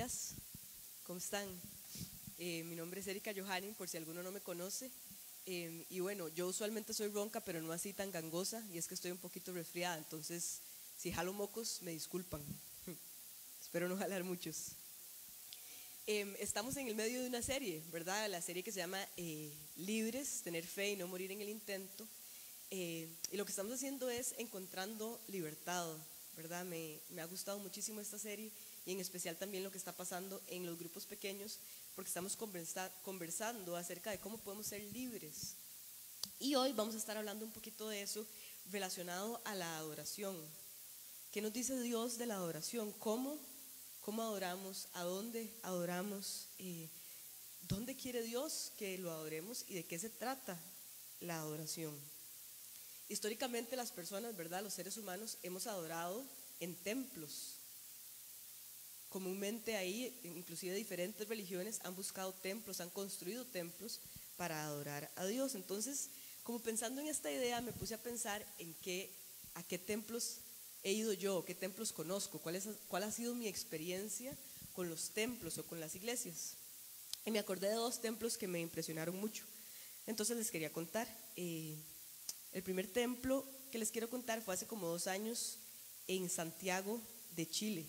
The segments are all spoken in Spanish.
días, ¿cómo están? Mi nombre es Erika Johanin, por si alguno no me conoce. Y bueno, yo usualmente soy ronca, pero no así tan gangosa, y es que estoy un poquito resfriada, entonces si jalo mocos, me disculpan. Espero no jalar muchos. Estamos en el medio de una serie, ¿verdad? La serie que se llama Libres, tener fe y no morir en el intento. Y lo que estamos haciendo es encontrando libertad, ¿verdad? Me ha gustado muchísimo esta serie y en especial también lo que está pasando en los grupos pequeños, porque estamos conversando acerca de cómo podemos ser libres. Y hoy vamos a estar hablando un poquito de eso relacionado a la adoración. ¿Qué nos dice Dios de la adoración? ¿Cómo adoramos? ¿A dónde adoramos? ¿Dónde quiere Dios que lo adoremos? ¿Y de qué se trata la adoración? Históricamente las personas, ¿verdad? Los seres humanos hemos adorado en templos. Comúnmente ahí, inclusive diferentes religiones han buscado templos, han construido templos para adorar a Dios. Entonces, como pensando en esta idea, me puse a pensar a qué templos he ido yo, qué templos conozco, cuál ha sido mi experiencia con los templos o con las iglesias. Y me acordé de dos templos que me impresionaron mucho. Entonces les quería contar. El primer templo que les quiero contar fue hace como 2 años en Santiago de Chile.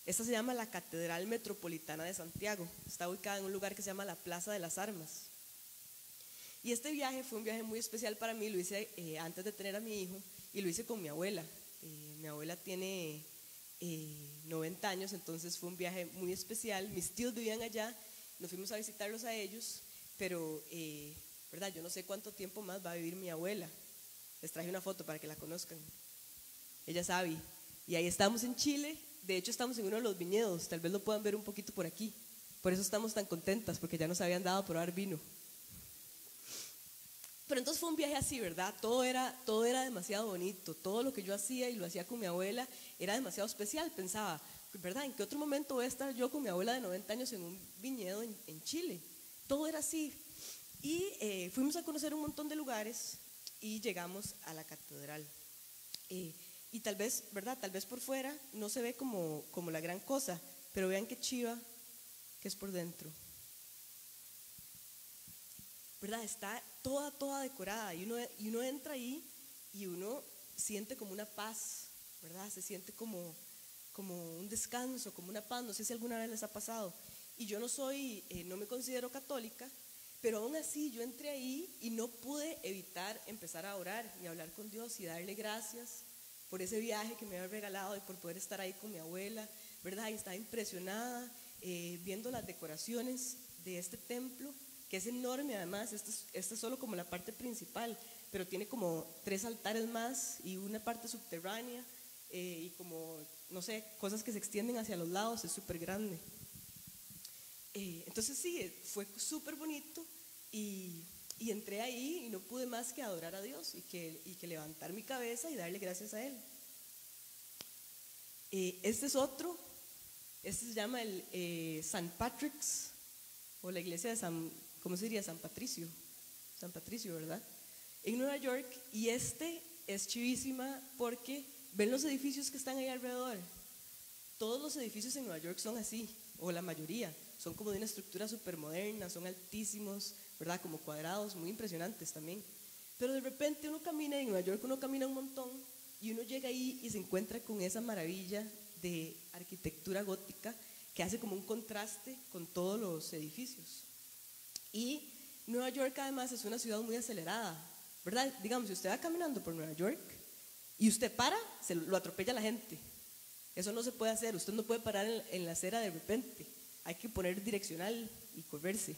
Esta se llama la Catedral Metropolitana de Santiago. Está ubicada en un lugar que se llama la Plaza de las Armas. Y este viaje fue un viaje muy especial para mí. Lo hice antes de tener a mi hijo y lo hice con mi abuela. Mi abuela tiene 90 años, entonces fue un viaje muy especial. Mis tíos vivían allá, nos fuimos a visitarlos a ellos, pero ¿verdad? Yo no sé cuánto tiempo más va a vivir mi abuela. Les traje una foto para que la conozcan. Ella sabe. Y ahí estamos en Chile. De hecho estamos en uno de los viñedos. Tal vez lo puedan ver un poquito por aquí. Por eso estamos tan contentas, porque ya nos habían dado a probar vino. Pero entonces fue un viaje así, ¿verdad? Todo era demasiado bonito. Todo lo que yo hacía y lo hacía con mi abuela era demasiado especial. Pensaba, ¿verdad? ¿En qué otro momento voy a estar yo con mi abuela de 90 años en un viñedo en Chile? Todo era así. Y fuimos a conocer un montón de lugares y llegamos a la catedral. Y tal vez, ¿verdad? Tal vez por fuera no se ve como la gran cosa, pero vean qué chiva que es por dentro. ¿Verdad? Está toda decorada y uno entra ahí y uno siente como una paz, ¿verdad? Se siente como un descanso, como una paz. No sé si alguna vez les ha pasado. Y yo no me considero católica, pero aún así yo entré ahí y no pude evitar empezar a orar y hablar con Dios y darle gracias por ese viaje que me había regalado y por poder estar ahí con mi abuela, ¿verdad? Y estaba impresionada viendo las decoraciones de este templo, que es enorme además. Esta es solo como la parte principal, pero tiene como 3 altares más y una parte subterránea y como, no sé, cosas que se extienden hacia los lados. Es súper grande. Entonces sí, fue súper bonito y entré ahí y no pude más que adorar a Dios y que levantar mi cabeza y darle gracias a Él. Este es otro, este se llama el St. Patrick's, o la iglesia de ¿cómo se diría? San Patricio, ¿verdad? En Nueva York. Y este es chivísima porque ven los edificios que están ahí alrededor. Todos los edificios en Nueva York son así, o la mayoría, son como de una estructura súper moderna, son altísimos, ¿verdad? Como cuadrados, muy impresionantes también. Pero de repente uno camina, en Nueva York uno camina un montón y uno llega ahí y se encuentra con esa maravilla de arquitectura gótica que hace como un contraste con todos los edificios. Y Nueva York además es una ciudad muy acelerada, ¿verdad? Digamos, si usted va caminando por Nueva York y usted para, lo atropella la gente. Eso no se puede hacer. Usted no puede parar en la acera de repente. Hay que poner direccional y correrse,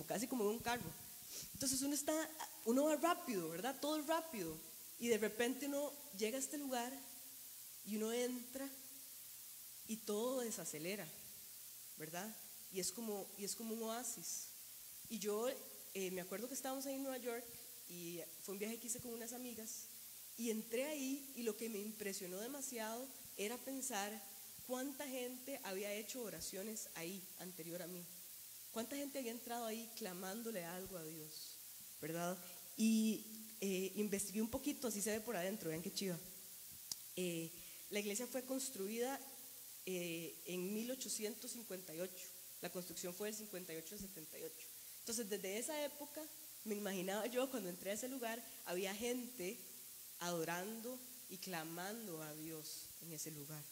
casi como en un carro. Entonces uno va rápido, ¿verdad? Todo es rápido. Y de repente uno llega a este lugar y uno entra y todo desacelera, ¿verdad? Y es como un oasis. Y yo me acuerdo que estábamos ahí en Nueva York y fue un viaje que hice con unas amigas y entré ahí y lo que me impresionó demasiado era pensar cuánta gente había hecho oraciones ahí anterior a mí, cuánta gente había entrado ahí clamándole algo a Dios, ¿verdad? Y investigué un poquito, así se ve por adentro, vean qué chiva. La iglesia fue construida en 1858. La construcción fue del 58 al 78. Entonces, desde esa época, me imaginaba yo, cuando entré a ese lugar, había gente adorando y clamando a Dios en ese lugar.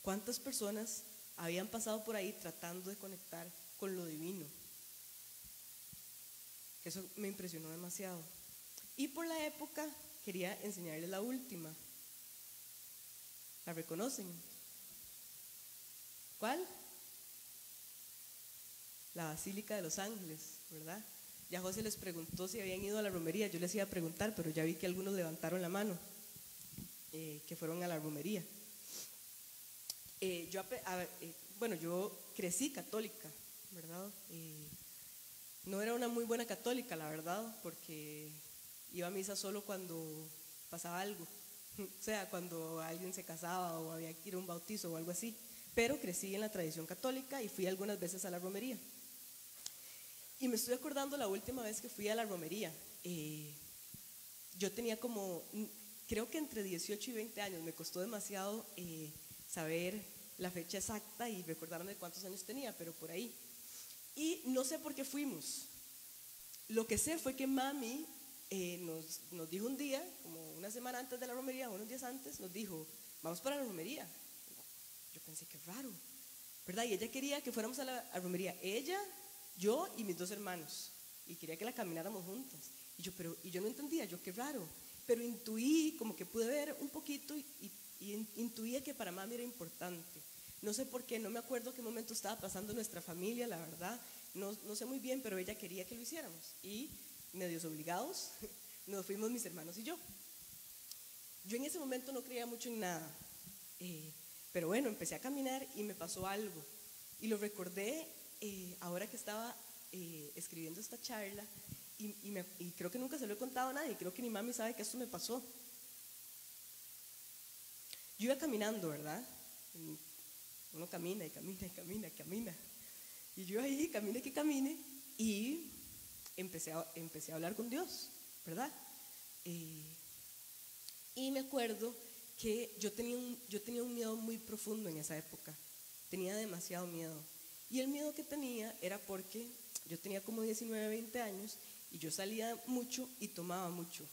¿Cuántas personas habían pasado por ahí tratando de conectar con lo divino? Eso me impresionó demasiado. Y por la época quería enseñarles la última. ¿La reconocen? ¿Cuál? La Basílica de los Ángeles, ¿verdad? Ya José les preguntó si habían ido a la romería. Yo les iba a preguntar, pero ya vi que algunos levantaron la mano, que fueron a la romería. Yo crecí católica, ¿verdad? No era una muy buena católica, la verdad, porque iba a misa solo cuando pasaba algo, o sea, cuando alguien se casaba o había que ir a un bautizo o algo así. Pero crecí en la tradición católica y fui algunas veces a la romería. Y me estoy acordando la última vez que fui a la romería. Yo tenía creo que entre 18 y 20 años. Me costó demasiado saber la fecha exacta y recordarme de cuántos años tenía, pero por ahí. Y no sé por qué fuimos. Lo que sé fue que mami nos dijo un día, como una semana antes de la romería, unos días antes, nos dijo, vamos para la romería. Yo pensé, qué raro, ¿verdad? Y ella quería que fuéramos a la romería, ella, yo y mis 2 hermanos, y quería que la camináramos juntas. Y yo no entendía, qué raro, pero intuí, como que pude ver un poquito y intuía que para mami era importante. No sé por qué, no me acuerdo qué momento estaba pasando nuestra familia, la verdad, no sé muy bien, pero ella quería que lo hiciéramos. Y medios obligados, nos fuimos mis hermanos y yo. Yo en ese momento no creía mucho en nada, pero bueno, empecé a caminar y me pasó algo. Y lo recordé ahora que estaba escribiendo esta charla y creo que nunca se lo he contado a nadie, creo que ni mami sabe que esto me pasó. Yo iba caminando, ¿verdad? Uno camina y camina y camina y camina. Y yo ahí camine y empecé a hablar con Dios, ¿verdad? Y me acuerdo que yo tenía un miedo muy profundo en esa época. Tenía demasiado miedo. Y el miedo que tenía era porque yo tenía como 19, 20 años y yo salía mucho y tomaba mucho.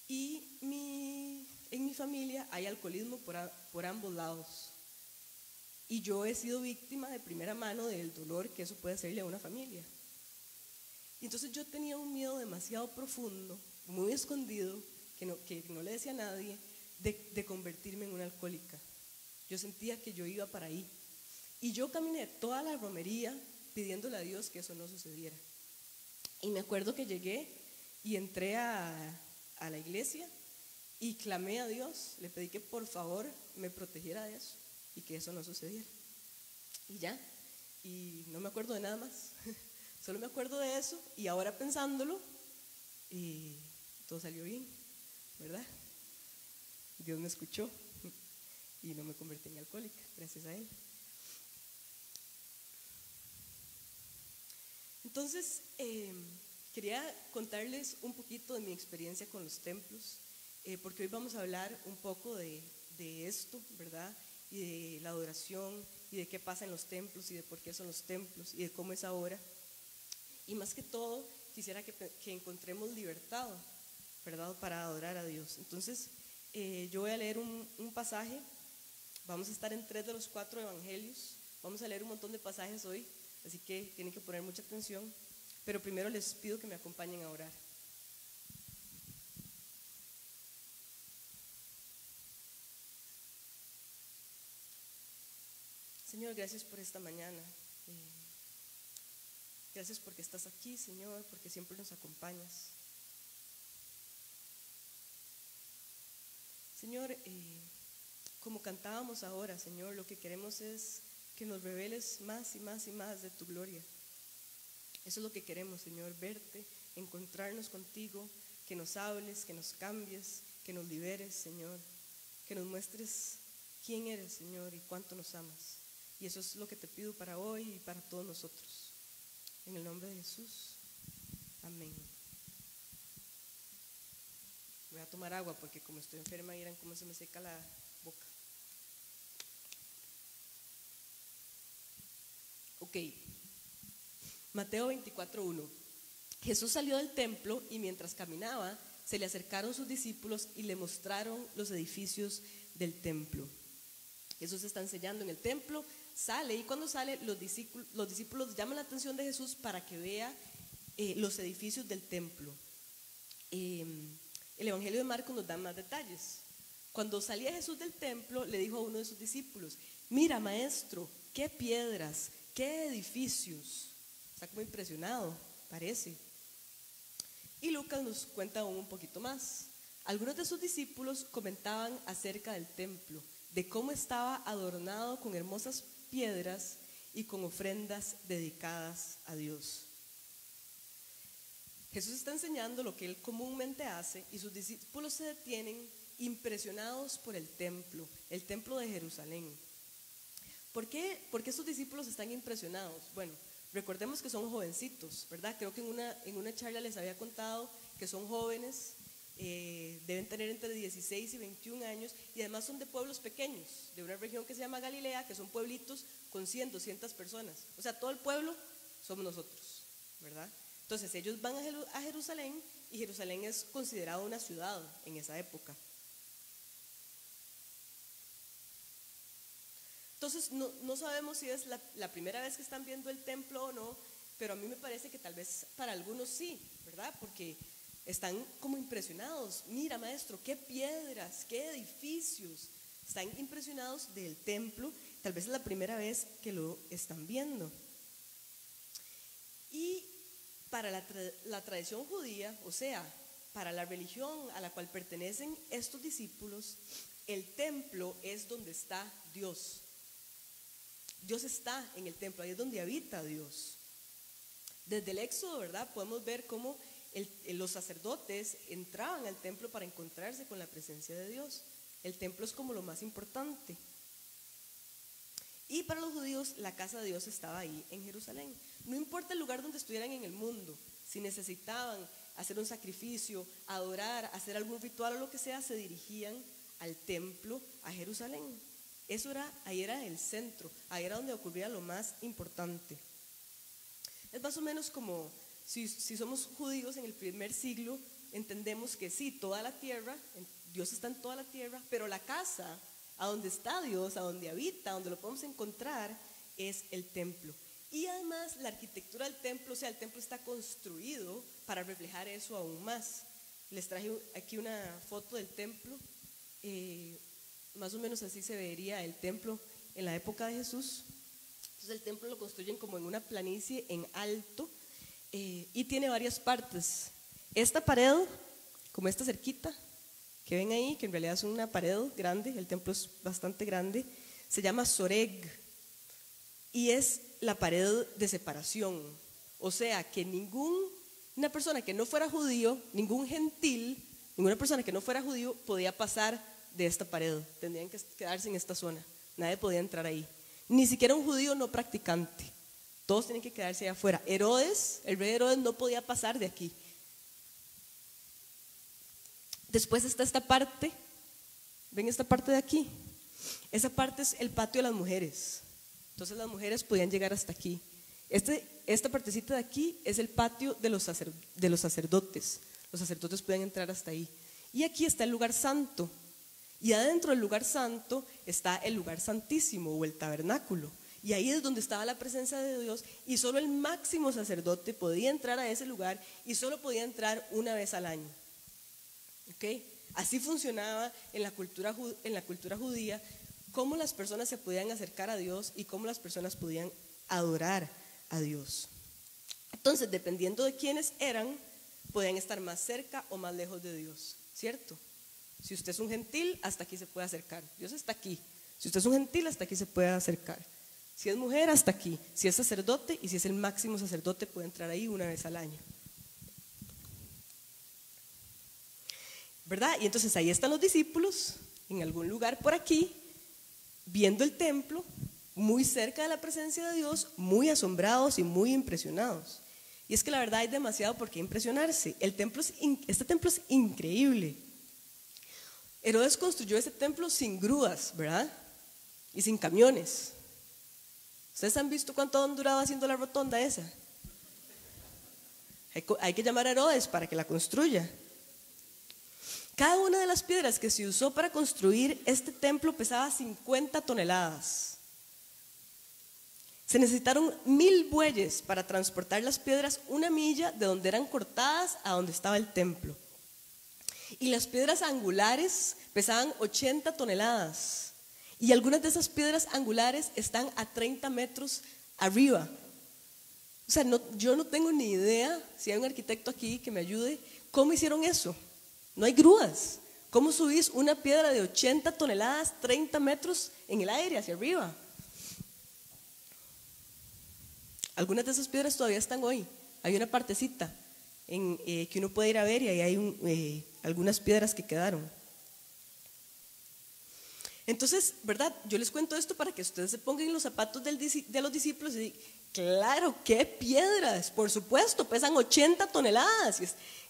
Y en mi familia hay alcoholismo por ambos lados. Y yo he sido víctima de primera mano del dolor que eso puede hacerle a una familia. Y entonces yo tenía un miedo demasiado profundo, muy escondido, que no le decía a nadie, de convertirme en una alcohólica. Yo sentía que yo iba para ahí. Y yo caminé toda la romería pidiéndole a Dios que eso no sucediera. Y me acuerdo que llegué y entré a la iglesia y clamé a Dios, le pedí que por favor me protegiera de eso y que eso no sucediera. Y ya, y no me acuerdo de nada más. Solo me acuerdo de eso y ahora pensándolo, todo salió bien, ¿verdad? Dios me escuchó y no me convertí en alcohólica, gracias a Él. Entonces, quería contarles un poquito de mi experiencia con los templos, porque hoy vamos a hablar un poco de esto, ¿verdad? Y de la adoración y de qué pasa en los templos y de por qué son los templos y de cómo es ahora. Y más que todo, quisiera que encontremos libertad, ¿verdad? Para adorar a Dios. Entonces, yo voy a leer un pasaje. Vamos a estar en 3 de los 4 evangelios. Vamos a leer un montón de pasajes hoy, así que tienen que poner mucha atención. Pero primero les pido que me acompañen a orar. Señor, gracias por esta mañana. Gracias porque estás aquí, Señor, porque siempre nos acompañas. Señor, como cantábamos ahora, Señor, lo que queremos es que nos reveles más y más y más de tu gloria. Eso es lo que queremos, Señor, verte, encontrarnos contigo, que nos hables, que nos cambies, que nos liberes, Señor, que nos muestres quién eres, Señor, y cuánto nos amas. Y eso es lo que te pido para hoy y para todos nosotros. En el nombre de Jesús. Amén. Voy a tomar agua porque como estoy enferma, miren cómo se me seca la boca. Ok, Mateo 24:1. Jesús salió del templo y mientras caminaba se le acercaron sus discípulos y le mostraron los edificios del templo. Jesús está enseñando en el templo, sale, y cuando sale los discípulos llaman la atención de Jesús para que vea los edificios del templo. El Evangelio de Marcos nos da más detalles. Cuando salía Jesús del templo, le dijo a uno de sus discípulos: mira, maestro, qué piedras, qué edificios. Está como impresionado, parece. Y Lucas nos cuenta aún un poquito más. Algunos de sus discípulos comentaban acerca del templo, de cómo estaba adornado con hermosas piedras y con ofrendas dedicadas a Dios. Jesús está enseñando lo que él comúnmente hace y sus discípulos se detienen impresionados por el templo de Jerusalén. ¿Por qué sus discípulos están impresionados? Bueno, recordemos que son jovencitos, ¿verdad? Creo que en una charla les había contado que son jóvenes, deben tener entre 16 y 21 años y además son de pueblos pequeños, de una región que se llama Galilea, que son pueblitos con 100, 200 personas. O sea, todo el pueblo somos nosotros, ¿verdad? Entonces ellos van a Jerusalén y Jerusalén es considerado una ciudad en esa época. Entonces no sabemos si es la primera vez que están viendo el templo o no, pero a mí me parece que tal vez para algunos sí, ¿verdad? Porque están como impresionados. Mira, maestro, qué piedras, qué edificios. Están impresionados del templo, tal vez es la primera vez que lo están viendo. Y para la tradición judía, o sea, para la religión a la cual pertenecen estos discípulos, el templo es donde está Dios. Dios está en el templo, ahí es donde habita Dios. Desde el Éxodo, ¿verdad? Podemos ver cómo los sacerdotes entraban al templo para encontrarse con la presencia de Dios. El templo es como lo más importante. Y para los judíos, la casa de Dios estaba ahí en Jerusalén. No importa el lugar donde estuvieran en el mundo, si necesitaban hacer un sacrificio, adorar, hacer algún ritual o lo que sea, se dirigían al templo, a Jerusalén. Ahí era el centro, ahí era donde ocurría lo más importante. Es más o menos como si somos judíos en el primer siglo, entendemos que sí, toda la tierra, Dios está en toda la tierra, pero la casa, a donde está Dios, a donde habita, a donde lo podemos encontrar, es el templo. Y además la arquitectura del templo, o sea, el templo está construido para reflejar eso aún más. Les traje aquí una foto del templo. Más o menos así se vería el templo en la época de Jesús. Entonces el templo lo construyen como en una planicie en alto y tiene varias partes. Esta pared, como esta cerquita que ven ahí, que en realidad es una pared grande, el templo es bastante grande, se llama Soreg y es la pared de separación. O sea que ninguna persona que no fuera judío, ningún gentil, ninguna persona que no fuera judío podía pasar de esta pared, tendrían que quedarse en esta zona, nadie podía entrar ahí, ni siquiera un judío no practicante, todos tienen que quedarse allá afuera. El rey Herodes no podía pasar de aquí. Después está esta parte, ven esta parte de aquí, esa parte es el patio de las mujeres, entonces las mujeres podían llegar hasta aquí. Esta partecita de aquí es el patio de los sacerdotes, los sacerdotes podían entrar hasta ahí. Y aquí está el lugar santo. Y adentro del lugar santo está el lugar santísimo o el tabernáculo. Y ahí es donde estaba la presencia de Dios y solo el máximo sacerdote podía entrar a ese lugar y solo podía entrar una vez al año. ¿Okay? Así funcionaba en la cultura judía, cómo las personas se podían acercar a Dios y cómo las personas podían adorar a Dios. Entonces, dependiendo de quiénes eran, podían estar más cerca o más lejos de Dios, ¿cierto? Si usted es un gentil, hasta aquí se puede acercar. Dios está aquí. Si usted es un gentil, hasta aquí se puede acercar. Si es mujer, hasta aquí. Si es sacerdote y si es el máximo sacerdote, puede entrar ahí una vez al año. ¿Verdad? Y entonces ahí están los discípulos, en algún lugar por aquí, viendo el templo, muy cerca de la presencia de Dios, muy asombrados y muy impresionados. Y es que la verdad hay demasiado por qué impresionarse. Este templo es increíble. Herodes construyó este templo sin grúas, ¿verdad? Y sin camiones. ¿Ustedes han visto cuánto han durado haciendo la rotonda esa? Hay que llamar a Herodes para que la construya. Cada una de las piedras que se usó para construir este templo pesaba 50 toneladas. Se necesitaron 1000 bueyes para transportar las piedras 1 milla de donde eran cortadas a donde estaba el templo. Y las piedras angulares pesaban 80 toneladas. Y algunas de esas piedras angulares están a 30 metros arriba. O sea, yo no tengo ni idea, si hay un arquitecto aquí que me ayude, ¿cómo hicieron eso? No hay grúas. ¿Cómo subís una piedra de 80 toneladas, 30 metros en el aire, hacia arriba? Algunas de esas piedras todavía están hoy. Hay una partecita que uno puede ir a ver y ahí hay algunas piedras que quedaron. Entonces, ¿verdad? Yo les cuento esto para que ustedes se pongan en los zapatos de los discípulos y digan, claro, ¿qué piedras? Por supuesto, pesan 80 toneladas.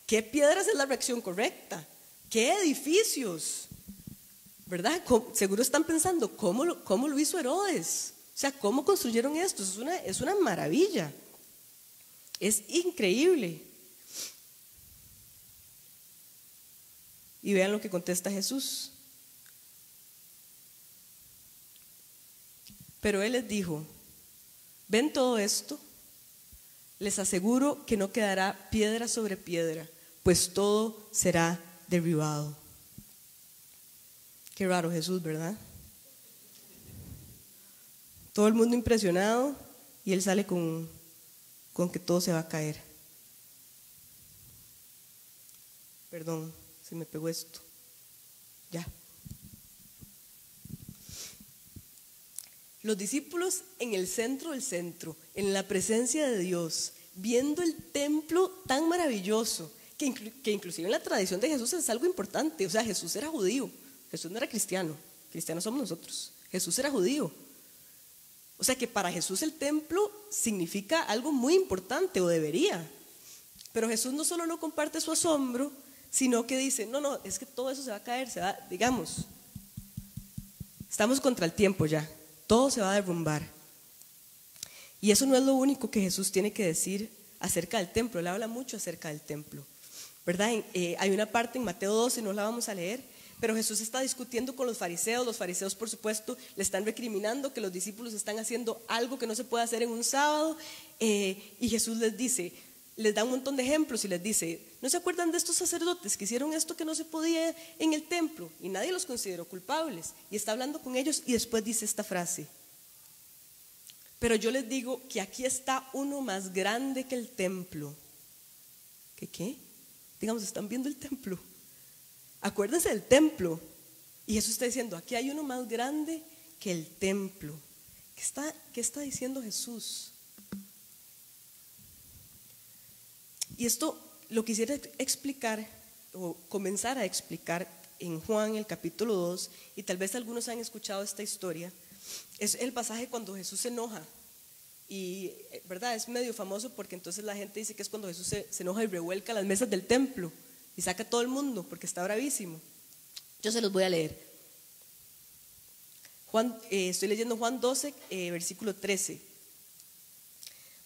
¿Qué piedras es la reacción correcta? ¿Qué edificios? ¿Verdad? Seguro están pensando, ¿cómo lo hizo Herodes? O sea, ¿cómo construyeron esto? Es una maravilla. Es increíble. Y vean lo que contesta Jesús. Pero él les dijo, ¿ven todo esto? Les aseguro que no quedará piedra sobre piedra, pues todo será derribado. Qué raro Jesús, ¿verdad? Todo el mundo impresionado y él sale con que todo se va a caer. Perdón, se me pegó esto. Ya. Los discípulos en el centro del centro, en la presencia de Dios, viendo el templo tan maravilloso, que inclusive en la tradición de Jesús es algo importante. O sea, Jesús era judío, Jesús no era cristiano, cristianos somos nosotros. Jesús era judío. O sea que para Jesús el templo significa algo muy importante, o debería. Pero Jesús no solo no comparte su asombro, sino que dice, no, es que todo eso se va a caer, digamos, estamos contra el tiempo ya. Todo se va a derrumbar. Y eso no es lo único que Jesús tiene que decir acerca del templo. Él habla mucho acerca del templo, ¿verdad? Hay una parte en Mateo 12, no la vamos a leer, pero Jesús está discutiendo con los fariseos. Los fariseos, por supuesto, le están recriminando que los discípulos están haciendo algo que no se puede hacer en un sábado. Y Jesús les da un montón de ejemplos y les dice, ¿no se acuerdan de estos sacerdotes que hicieron esto que no se podía en el templo? Y nadie los consideró culpables. Y está hablando con ellos y después dice esta frase: pero yo les digo que aquí está uno más grande que el templo. ¿Qué? Digamos, están viendo el templo. Acuérdense del templo. Y Jesús está diciendo, aquí hay uno más grande que el templo. ¿Qué está diciendo Jesús? Y esto lo quisiera explicar o comenzar a explicar en Juan, el capítulo 2, y tal vez algunos han escuchado esta historia. Es el pasaje cuando Jesús se enoja. Y, ¿verdad? Es medio famoso porque entonces la gente dice que es cuando Jesús se enoja y revuelca las mesas del templo y saca a todo el mundo porque está bravísimo. Yo se los voy a leer. Estoy leyendo Juan 12, versículo 13.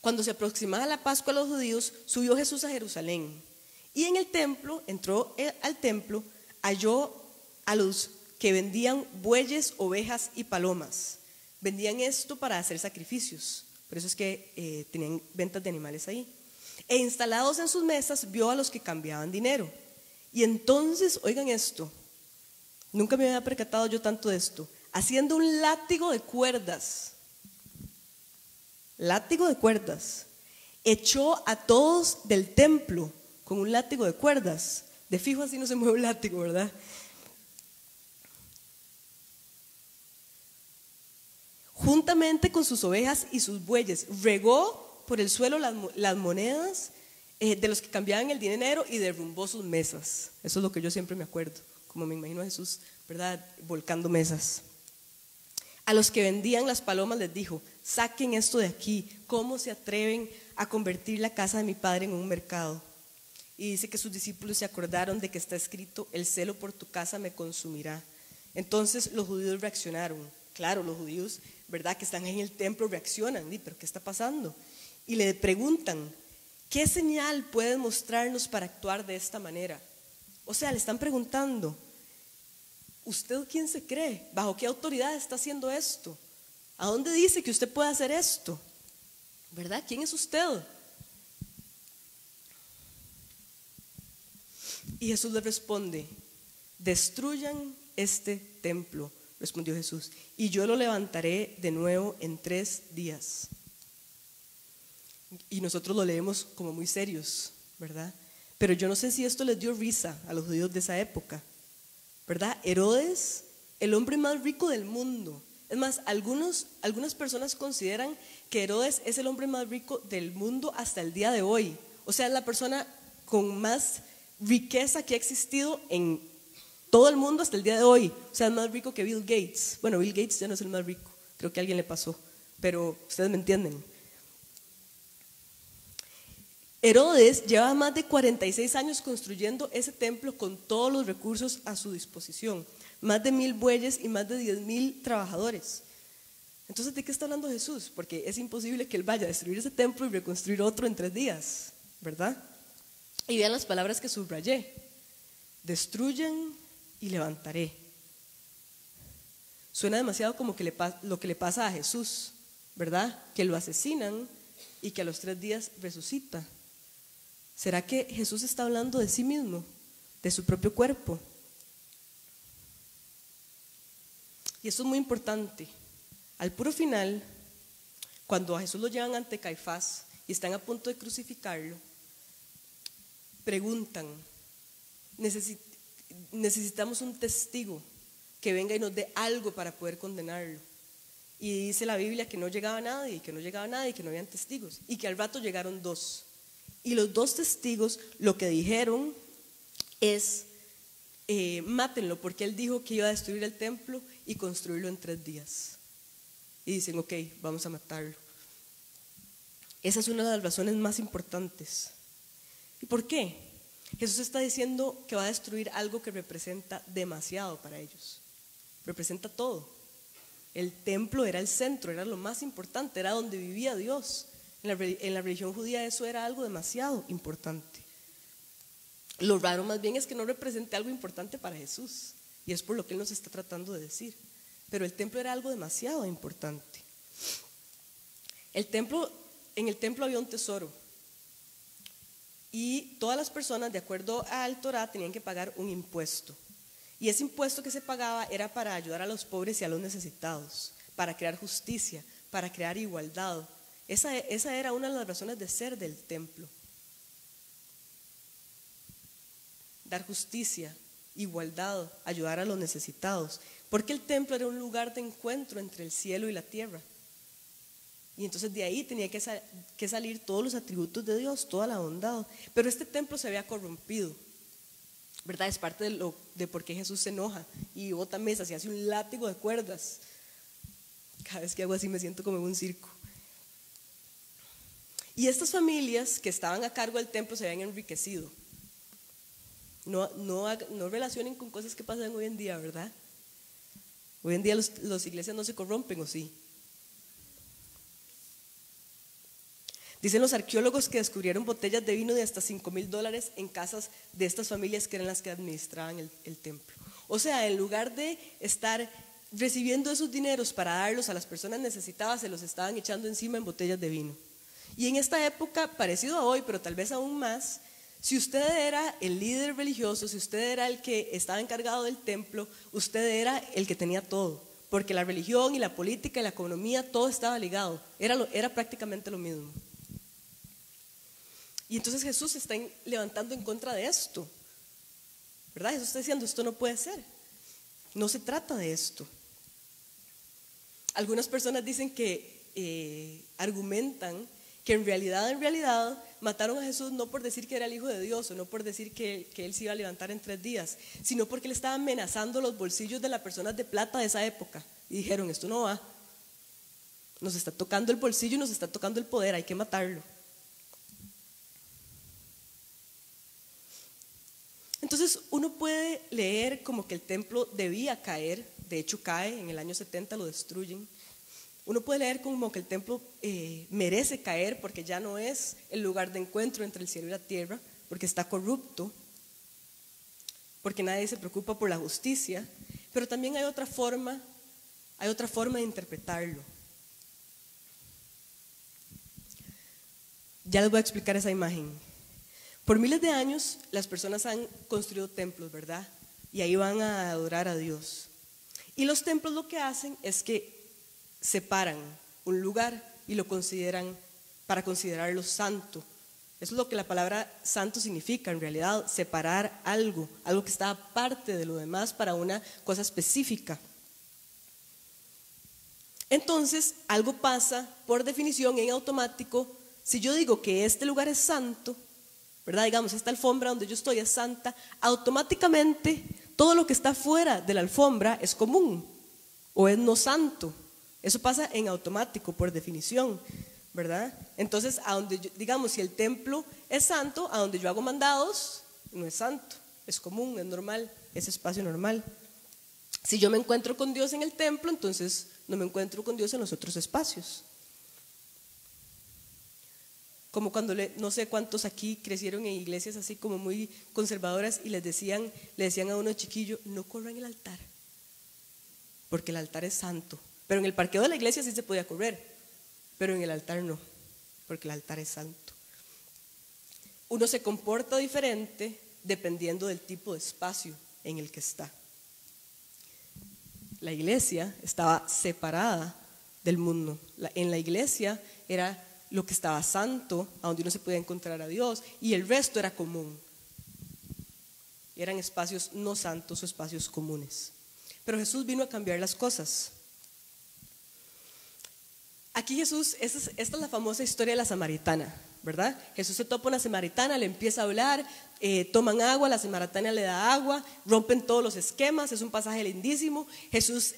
Cuando se aproximaba la Pascua a los judíos, subió Jesús a Jerusalén. Y en el templo, entró al templo, halló a los que vendían bueyes, ovejas y palomas. Vendían esto para hacer sacrificios. Por eso es que tenían ventas de animales ahí. E instalados en sus mesas, vio a los que cambiaban dinero. Y entonces, oigan esto, nunca me había percatado yo tanto de esto, haciendo un látigo de cuerdas, echó a todos del templo con un látigo de cuerdas. De fijo así no se mueve un látigo, ¿verdad? Juntamente con sus ovejas y sus bueyes, regó por el suelo las monedas de los que cambiaban el dinero y derrumbó sus mesas. Eso es lo que yo siempre me acuerdo, como me imagino a Jesús, ¿verdad? Volcando mesas. A los que vendían las palomas les dijo, saquen esto de aquí. ¿Cómo se atreven a convertir la casa de mi padre en un mercado? Y dice que sus discípulos se acordaron de que está escrito, el celo por tu casa me consumirá. Entonces los judíos reaccionaron, claro, los judíos, ¿verdad?, que están en el templo reaccionan, pero ¿qué está pasando? Y le preguntan, ¿qué señal puedes mostrarnos para actuar de esta manera? O sea, le están preguntando, ¿usted quién se cree? ¿Bajo qué autoridad está haciendo esto? ¿A dónde dice que usted puede hacer esto? ¿Verdad? ¿Quién es usted? Y Jesús le responde, destruyan este templo, respondió Jesús, y yo lo levantaré de nuevo en 3 días. Y nosotros lo leemos como muy serios, ¿verdad? Pero yo no sé si esto les dio risa a los judíos de esa época, ¿verdad? Herodes, el hombre más rico del mundo. Es más, algunas personas consideran que Herodes es el hombre más rico del mundo hasta el día de hoy. O sea, es la persona con más riqueza que ha existido en todo el mundo hasta el día de hoy. O sea, es más rico que Bill Gates. Bueno, Bill Gates ya no es el más rico, creo que a alguien le pasó, pero ustedes me entienden. Herodes llevaba más de 46 años construyendo ese templo con todos los recursos a su disposición, más de 1000 bueyes y más de 10,000 trabajadores. Entonces, ¿de qué está hablando Jesús? Porque es imposible que él vaya a destruir ese templo y reconstruir otro en 3 días, ¿verdad? Y vean las palabras que subrayé: destruyan y levantaré. Suena demasiado como que lo que le pasa a Jesús, ¿verdad? Que lo asesinan y que a los 3 días resucita. ¿Será que Jesús está hablando de sí mismo, de su propio cuerpo? Y esto es muy importante. Al puro final, cuando a Jesús lo llevan ante Caifás y están a punto de crucificarlo, preguntan, necesitamos un testigo que venga y nos dé algo para poder condenarlo. Y dice la Biblia que no llegaba nadie, que no habían testigos, y que al rato llegaron 2. Y los 2 testigos lo que dijeron es, mátenlo, porque él dijo que iba a destruir el templo y construirlo en 3 días. Y dicen, ok, vamos a matarlo. Esa es una de las razones más importantes. ¿Y por qué? Jesús está diciendo que va a destruir algo que representa demasiado para ellos. Representa todo. El templo era el centro, era lo más importante, era donde vivía Dios. En la religión judía eso era algo demasiado importante. Lo raro más bien es que no represente algo importante para Jesús, y es por lo que Él nos está tratando de decir. Pero el templo era algo demasiado importante. En el templo había un tesoro, y todas las personas, de acuerdo al Torá, tenían que pagar un impuesto. Y ese impuesto que se pagaba era para ayudar a los pobres y a los necesitados, para crear justicia, para crear igualdad. Esa era una de las razones de ser del templo. Dar justicia, igualdad, ayudar a los necesitados. Porque el templo era un lugar de encuentro entre el cielo y la tierra. Y entonces de ahí tenía que salir todos los atributos de Dios, toda la bondad. Pero este templo se había corrompido, ¿verdad? Es parte de por qué Jesús se enoja y bota mesas y hace un látigo de cuerdas. Cada vez que hago así me siento como en un circo. Y estas familias que estaban a cargo del templo se habían enriquecido. No relacionen con cosas que pasan hoy en día, ¿verdad? Hoy en día las iglesias no se corrompen, ¿o sí? Dicen los arqueólogos que descubrieron botellas de vino de hasta $5,000 en casas de estas familias que eran las que administraban el templo. O sea, en lugar de estar recibiendo esos dineros para darlos a las personas necesitadas, se los estaban echando encima en botellas de vino. Y en esta época, parecido a hoy, pero tal vez aún más, si usted era el líder religioso, si usted era el que estaba encargado del templo, usted era el que tenía todo, porque la religión y la política y la economía, todo estaba ligado, era prácticamente lo mismo. Y entonces Jesús se está levantando en contra de esto, ¿verdad? Jesús está diciendo, esto no puede ser, no se trata de esto. Algunas personas dicen que argumentan que en realidad mataron a Jesús no por decir que era el Hijo de Dios o no por decir que Él se iba a levantar en 3 días, sino porque Él estaba amenazando los bolsillos de las personas de plata de esa época. Y dijeron, esto no va, nos está tocando el bolsillo y nos está tocando el poder, hay que matarlo. Entonces uno puede leer como que el templo debía caer, de hecho cae en el año 70, lo destruyen. Uno puede leer como que el templo merece caer porque ya no es el lugar de encuentro entre el cielo y la tierra, porque está corrupto, porque nadie se preocupa por la justicia, pero también hay otra forma de interpretarlo. Ya les voy a explicar esa imagen. Por miles de años las personas han construido templos, ¿verdad? Y ahí van a adorar a Dios. Y los templos lo que hacen es que separan un lugar y lo consideran, para considerarlo santo. Eso es lo que la palabra santo significa, en realidad, separar algo que está aparte de lo demás para una cosa específica. Entonces, algo pasa por definición en automático. Si yo digo que este lugar es santo, ¿verdad? Digamos, esta alfombra donde yo estoy es santa, automáticamente todo lo que está fuera de la alfombra es común o es no santo. Eso pasa en automático, por definición, ¿verdad? Entonces, digamos, si el templo es santo, a donde yo hago mandados, no es santo, es común, es normal, es espacio normal. Si yo me encuentro con Dios en el templo, entonces no me encuentro con Dios en los otros espacios. Como cuando, no sé cuántos aquí crecieron en iglesias así como muy conservadoras y le decían a uno chiquillo, no corran el altar, porque el altar es santo. Pero en el parqueo de la iglesia sí se podía correr, pero en el altar no, porque el altar es santo. Uno se comporta diferente dependiendo del tipo de espacio en el que está. La iglesia estaba separada del mundo. En la iglesia era lo que estaba santo, a donde uno se podía encontrar a Dios, y el resto era común. Eran espacios no santos o espacios comunes. Pero Jesús vino a cambiar las cosas. Aquí Jesús, esta es la famosa historia de la samaritana, ¿verdad? Jesús se topa a una samaritana, le empieza a hablar, toman agua, la samaritana le da agua, rompen todos los esquemas, es un pasaje lindísimo. Jesús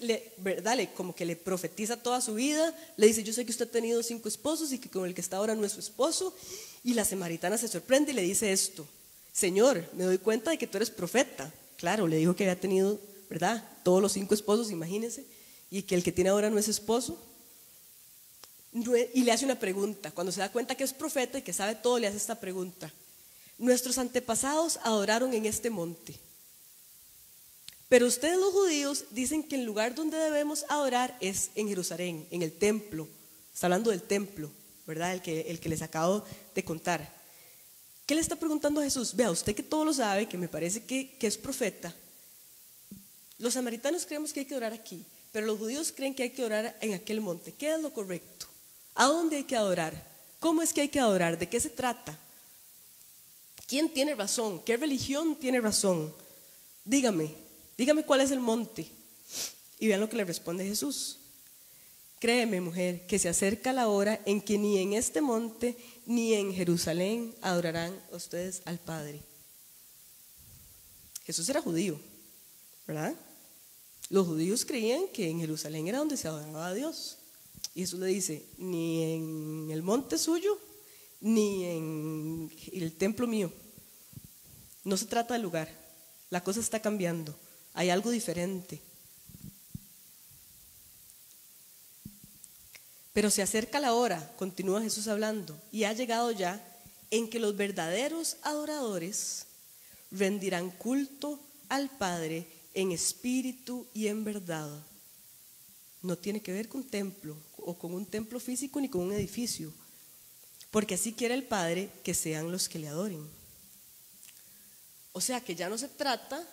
como que le profetiza toda su vida, le dice, yo sé que usted ha tenido 5 esposos y que con el que está ahora no es su esposo. Y la samaritana se sorprende y le dice esto, Señor, me doy cuenta de que tú eres profeta. Claro, le dijo que había tenido, ¿verdad? Todos los 5 esposos, imagínense, y que el que tiene ahora no es esposo. Y le hace una pregunta, cuando se da cuenta que es profeta y que sabe todo, le hace esta pregunta. Nuestros antepasados adoraron en este monte, pero ustedes los judíos dicen que el lugar donde debemos adorar es en Jerusalén, en el templo. Está hablando del templo, ¿verdad? El que les acabo de contar. ¿Qué le está preguntando a Jesús? Vea, usted que todo lo sabe, que me parece que es profeta. Los samaritanos creemos que hay que orar aquí, pero los judíos creen que hay que orar en aquel monte. ¿Qué es lo correcto? ¿A dónde hay que adorar? ¿Cómo es que hay que adorar? ¿De qué se trata? ¿Quién tiene razón? ¿Qué religión tiene razón? Dígame cuál es el monte. Y vean lo que le responde Jesús. Créeme, mujer, que se acerca la hora en que ni en este monte ni en Jerusalén adorarán ustedes al Padre. Jesús era judío, ¿verdad? Los judíos creían que en Jerusalén era donde se adoraba a Dios. Y Jesús le dice, ni en el monte suyo, ni en el templo mío. No se trata del lugar, la cosa está cambiando, hay algo diferente. Pero se acerca la hora, continúa Jesús hablando, y ha llegado ya en que los verdaderos adoradores rendirán culto al Padre en espíritu y en verdad. No tiene que ver con templo o con un templo físico ni con un edificio, porque así quiere el Padre que sean los que le adoren. O sea que ya no se trata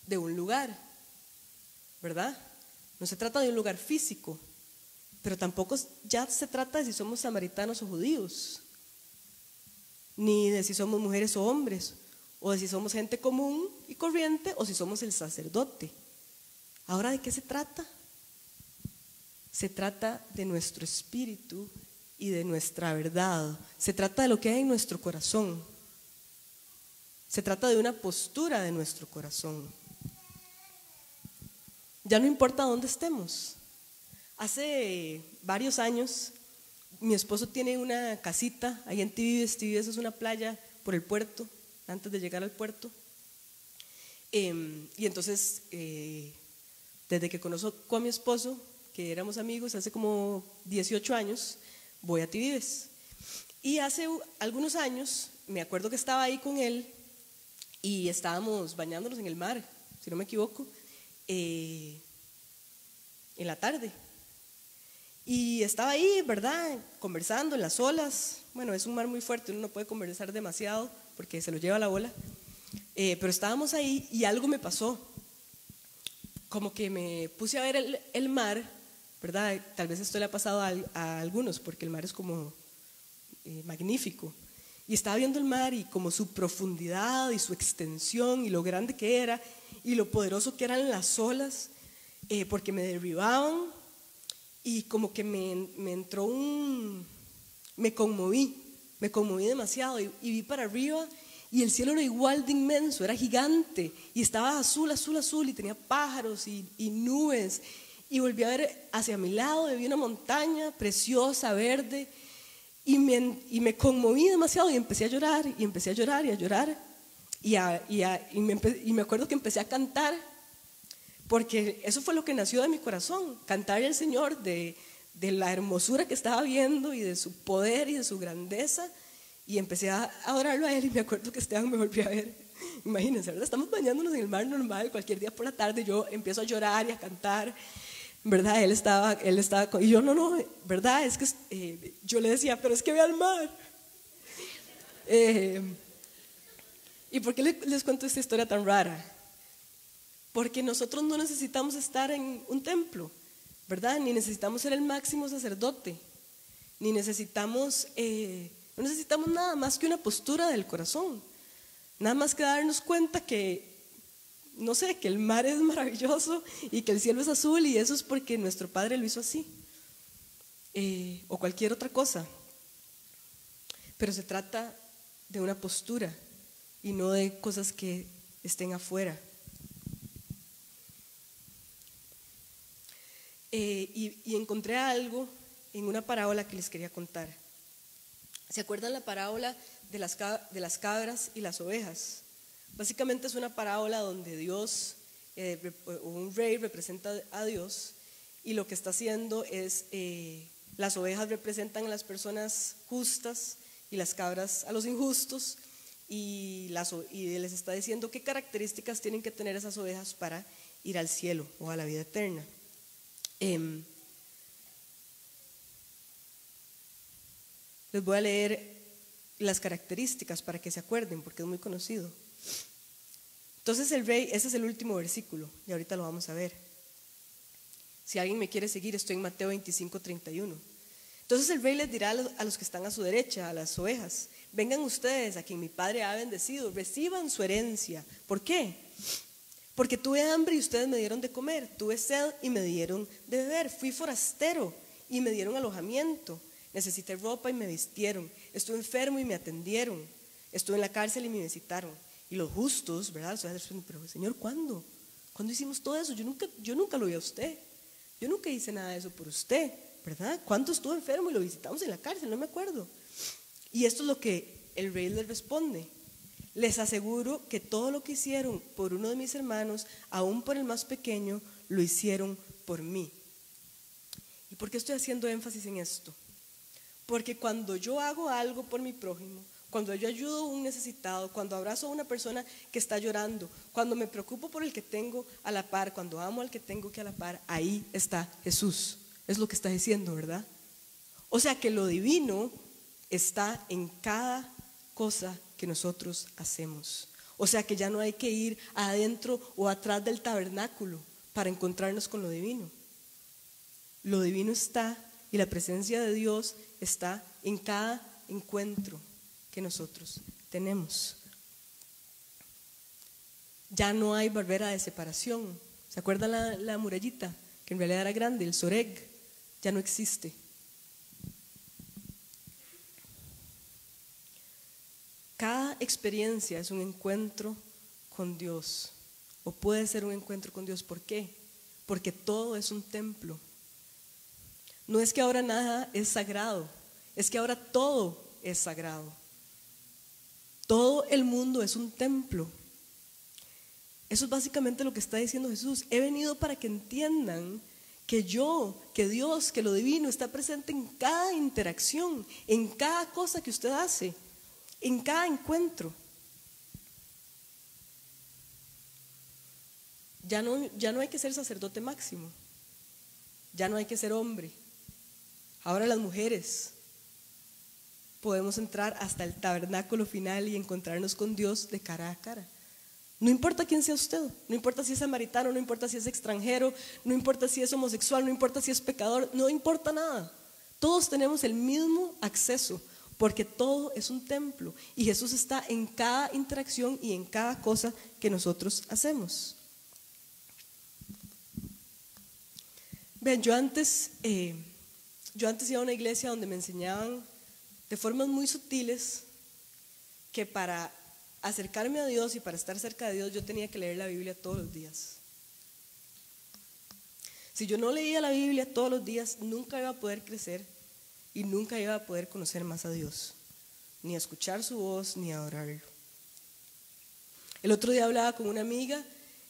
de un lugar, ¿verdad? No se trata de un lugar físico, pero tampoco ya se trata de si somos samaritanos o judíos, ni de si somos mujeres o hombres, o de si somos gente común y corriente o si somos el sacerdote. ¿Ahora de qué se trata? Se trata de nuestro espíritu y de nuestra verdad. Se trata de lo que hay en nuestro corazón. Se trata de una postura de nuestro corazón. Ya no importa dónde estemos. Hace varios años, mi esposo tiene una casita ahí en Tibies. Tibies es una playa por el puerto, antes de llegar al puerto. Y entonces, desde que conozco a mi esposo, que éramos amigos hace como 18 años, voy a Tibibes. Y hace algunos años, me acuerdo que estaba ahí con él y estábamos bañándonos en el mar, si no me equivoco, en la tarde. Y estaba ahí, ¿verdad?, conversando en las olas. Bueno, es un mar muy fuerte, uno no puede conversar demasiado porque se lo lleva la ola. Pero estábamos ahí y algo me pasó. Como que me puse a ver el mar, ¿verdad? Tal vez esto le ha pasado a algunos porque el mar es como magnífico. Y estaba viendo el mar y como su profundidad y su extensión y lo grande que era y lo poderoso que eran las olas, porque me derribaban y como que me entró me conmoví demasiado y vi para arriba y el cielo era igual de inmenso, era gigante y estaba azul, azul, azul y tenía pájaros y nubes y volví a ver hacia mi lado, vi una montaña preciosa, verde y me conmoví demasiado y empecé a llorar y empecé a llorar y a llorar y me acuerdo que empecé a cantar porque eso fue lo que nació de mi corazón, cantarle al Señor de la hermosura que estaba viendo y de su poder y de su grandeza. Y empecé a adorarlo a él y me acuerdo que Esteban me volvió a ver. Imagínense, ¿verdad? Estamos bañándonos en el mar normal, cualquier día por la tarde yo empiezo a llorar y a cantar, ¿verdad? Él estaba y yo no, ¿verdad? Es que yo le decía, pero es que ve al mar. ¿Y por qué les cuento esta historia tan rara? Porque nosotros no necesitamos estar en un templo, ¿verdad? Ni necesitamos ser el máximo sacerdote, ni necesitamos, no necesitamos nada más que una postura del corazón, nada más que darnos cuenta que, no sé, que el mar es maravilloso y que el cielo es azul y eso es porque nuestro Padre lo hizo así, o cualquier otra cosa. Pero se trata de una postura y no de cosas que estén afuera. Y encontré algo en una parábola que les quería contar. ¿Se acuerdan la parábola de las cabras y las ovejas? Básicamente es una parábola donde Dios, un rey representa a Dios y lo que está haciendo es, las ovejas representan a las personas justas y las cabras a los injustos y les está diciendo qué características tienen que tener esas ovejas para ir al cielo o a la vida eterna. Les voy a leer las características para que se acuerden porque es muy conocido. Entonces el rey, ese es el último versículo y ahorita lo vamos a ver. Si alguien me quiere seguir, estoy en Mateo 25:31. Entonces el rey les dirá a los que están a su derecha, a las ovejas: vengan ustedes a quien mi Padre ha bendecido, reciban su herencia. ¿Por qué? Porque tuve hambre y ustedes me dieron de comer, tuve sed y me dieron de beber, fui forastero y me dieron alojamiento, necesité ropa y me vistieron, estuve enfermo y me atendieron, estuve en la cárcel y me visitaron. Y los justos, ¿verdad? Pero Señor, ¿cuándo? ¿Cuándo hicimos todo eso? Yo nunca lo vi a usted, yo nunca hice nada de eso por usted, ¿verdad? ¿Cuándo estuvo enfermo y lo visitamos en la cárcel? No me acuerdo. Y esto es lo que el rey les responde: les aseguro que todo lo que hicieron por uno de mis hermanos, aún por el más pequeño, lo hicieron por mí. ¿Y por qué estoy haciendo énfasis en esto? Porque cuando yo hago algo por mi prójimo, cuando yo ayudo a un necesitado, cuando abrazo a una persona que está llorando, cuando me preocupo por el que tengo a la par, cuando amo al que tengo que a la par, ahí está Jesús. Es lo que está diciendo, ¿verdad? O sea que lo divino está en cada cosa que nosotros hacemos. O sea que ya no hay que ir adentro o atrás del tabernáculo para encontrarnos con lo divino. Lo divino está y la presencia de Dios está en cada encuentro que nosotros tenemos. Ya no hay barrera de separación. ¿Se acuerdan la murallita? Que en realidad era grande, el Soreg, ya no existe. Cada experiencia es un encuentro con Dios, o puede ser un encuentro con Dios. ¿Por qué? Porque todo es un templo. No es que ahora nada es sagrado, es que ahora todo es sagrado. Todo el mundo es un templo. Eso es básicamente lo que está diciendo Jesús. He venido para que entiendan que que Dios, que lo divino está presente en cada interacción, en cada cosa que usted hace, en cada encuentro. Ya no hay que ser sacerdote máximo, ya no hay que ser hombre. Ahora las mujeres podemos entrar hasta el tabernáculo final y encontrarnos con Dios de cara a cara. No importa quién sea usted, no importa si es samaritano, no importa si es extranjero, no importa si es homosexual, no importa si es pecador, no importa nada. Todos tenemos el mismo acceso, porque todo es un templo y Jesús está en cada interacción y en cada cosa que nosotros hacemos. Vean, yo antes iba a una iglesia donde me enseñaban de formas muy sutiles que para acercarme a Dios y para estar cerca de Dios yo tenía que leer la Biblia todos los días. Si yo no leía la Biblia todos los días, nunca iba a poder crecer y nunca iba a poder conocer más a Dios, ni a escuchar su voz, ni a adorarlo. El otro día hablaba con una amiga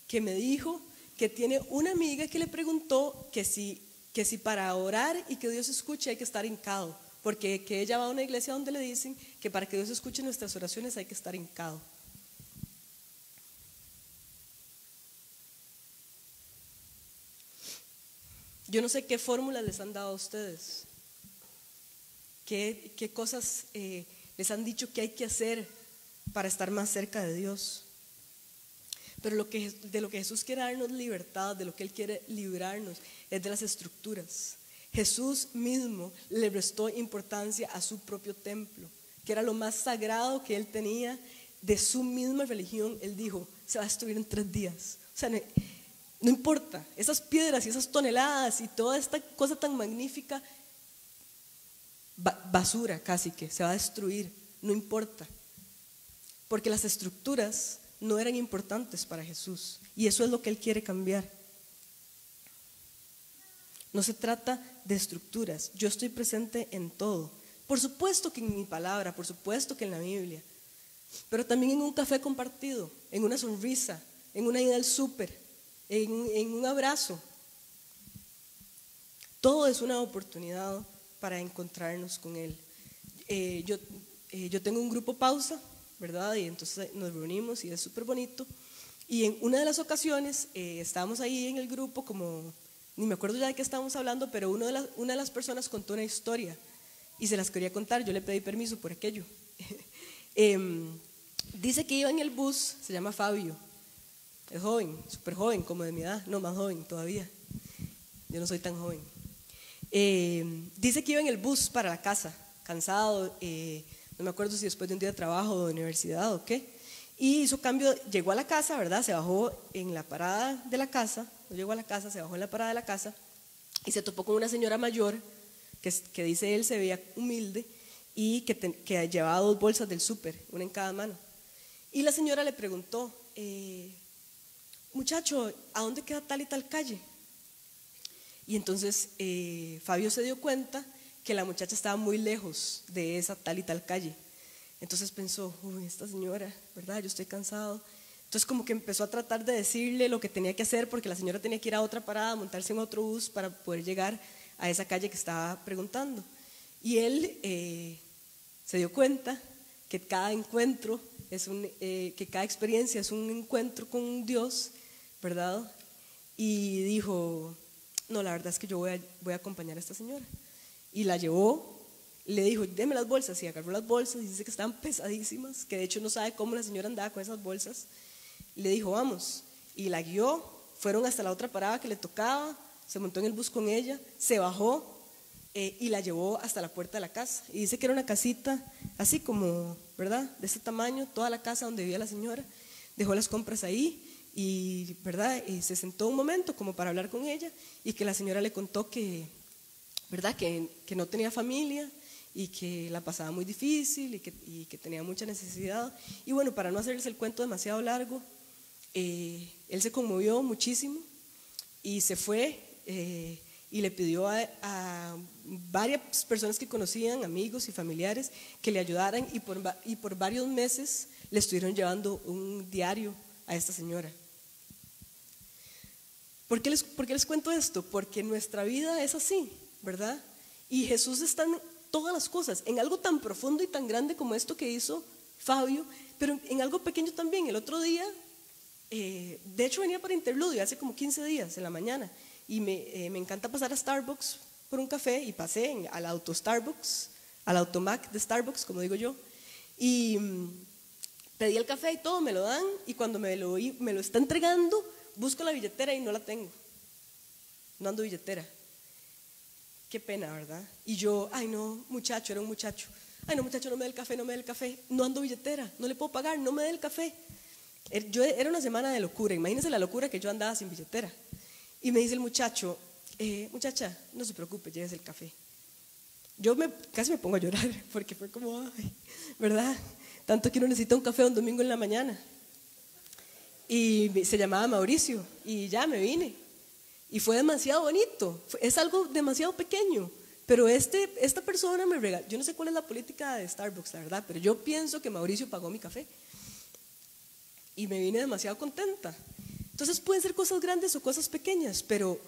que me dijo que tiene una amiga que le preguntó que si para orar y que Dios escuche hay que estar hincado, porque que ella va a una iglesia donde le dicen que para que Dios escuche nuestras oraciones hay que estar hincado. Yo no sé qué fórmulas les han dado a ustedes, qué cosas les han dicho que hay que hacer para estar más cerca de Dios. Pero de lo que Jesús quiere darnos libertad, de lo que Él quiere librarnos, es de las estructuras. Jesús mismo le prestó importancia a su propio templo, que era lo más sagrado que Él tenía de su misma religión. Él dijo, se va a destruir en 3 días. O sea, no importa, esas piedras y esas toneladas y toda esta cosa tan magnífica, basura casi que, se va a destruir, no importa. Porque las estructuras no eran importantes para Jesús y eso es lo que Él quiere cambiar. No se trata de estructuras, yo estoy presente en todo. Por supuesto que en mi palabra, por supuesto que en la Biblia, pero también en un café compartido, en una sonrisa, en una ida al súper, en un abrazo. Todo es una oportunidad para encontrarnos con Él. Yo tengo un grupo pausa, ¿verdad? Y entonces nos reunimos y es súper bonito. Y en una de las ocasiones estábamos ahí en el grupo, como ni me acuerdo ya de qué estábamos hablando, pero una de las personas contó una historia y se las quería contar. Yo le pedí permiso por aquello. Dice que iba en el bus, se llama Fabio, es joven, súper joven, como de mi edad, no, más joven todavía. Yo no soy tan joven. Dice que iba en el bus para la casa, cansado, no me acuerdo si después de un día de trabajo o de universidad o qué, y hizo cambio, llegó a la casa, ¿verdad? Se bajó en la parada de la casa, no llegó a la casa, se bajó en la parada de la casa y se topó con una señora mayor que dice él se veía humilde y que llevaba 2 bolsas del súper, una en cada mano. Y la señora le preguntó, muchacho, ¿a dónde queda tal y tal calle? Y entonces Fabio se dio cuenta que la muchacha estaba muy lejos de esa tal y tal calle. Entonces pensó, uy, esta señora, ¿verdad? Yo estoy cansado. Entonces como que empezó a tratar de decirle lo que tenía que hacer, porque la señora tenía que ir a otra parada, montarse en otro bus para poder llegar a esa calle que estaba preguntando. Y él se dio cuenta que cada encuentro, que cada experiencia es un encuentro con Dios, ¿verdad? Y dijo, no, la verdad es que yo voy a acompañar a esta señora. Y la llevó, le dijo, deme las bolsas, y agarró las bolsas y dice que estaban pesadísimas, que de hecho no sabe cómo la señora andaba con esas bolsas. Le dijo, vamos, y la guió, fueron hasta la otra parada que le tocaba, se montó en el bus con ella, se bajó y la llevó hasta la puerta de la casa. Y dice que era una casita así como, ¿verdad?, de ese tamaño, toda la casa donde vivía la señora. Dejó las compras ahí y, ¿verdad?, y se sentó un momento como para hablar con ella y que la señora le contó que, ¿verdad?, que no tenía familia y que la pasaba muy difícil y que tenía mucha necesidad. Y bueno, para no hacerles el cuento demasiado largo, él se conmovió muchísimo y se fue y le pidió a varias personas que conocían, amigos y familiares, que le ayudaran y por varios meses le estuvieron llevando un diario a esta señora. por qué les cuento esto? Porque nuestra vida es así, ¿verdad? Y Jesús está en todas las cosas, en algo tan profundo y tan grande como esto que hizo Fabio, pero en algo pequeño también. El otro día, de hecho venía para Interludio hace como 15 días en la mañana, y me encanta pasar a Starbucks por un café, y pasé al auto Starbucks, al automac de Starbucks, como digo yo, y pedí el café y todo, me lo dan, y cuando me lo está entregando, busco la billetera y no la tengo. No ando billetera. Qué pena, ¿verdad? Y yo, ay no, muchacho, era un muchacho. Ay no, muchacho, no me dé el café, no me dé el café. No ando billetera, no le puedo pagar, no me dé el café. Era una semana de locura, imagínense la locura que yo andaba sin billetera. Y me dice el muchacho, muchacha, no se preocupe, llévese el café. Yo casi me pongo a llorar, porque fue como, ay, ¿verdad? Tanto que uno necesita un café un domingo en la mañana. Y se llamaba Mauricio, y ya me vine. Y fue demasiado bonito, es algo demasiado pequeño, pero esta persona me regaló, yo no sé cuál es la política de Starbucks, la verdad, pero yo pienso que Mauricio pagó mi café. Y me vine demasiado contenta. Entonces pueden ser cosas grandes o cosas pequeñas, pero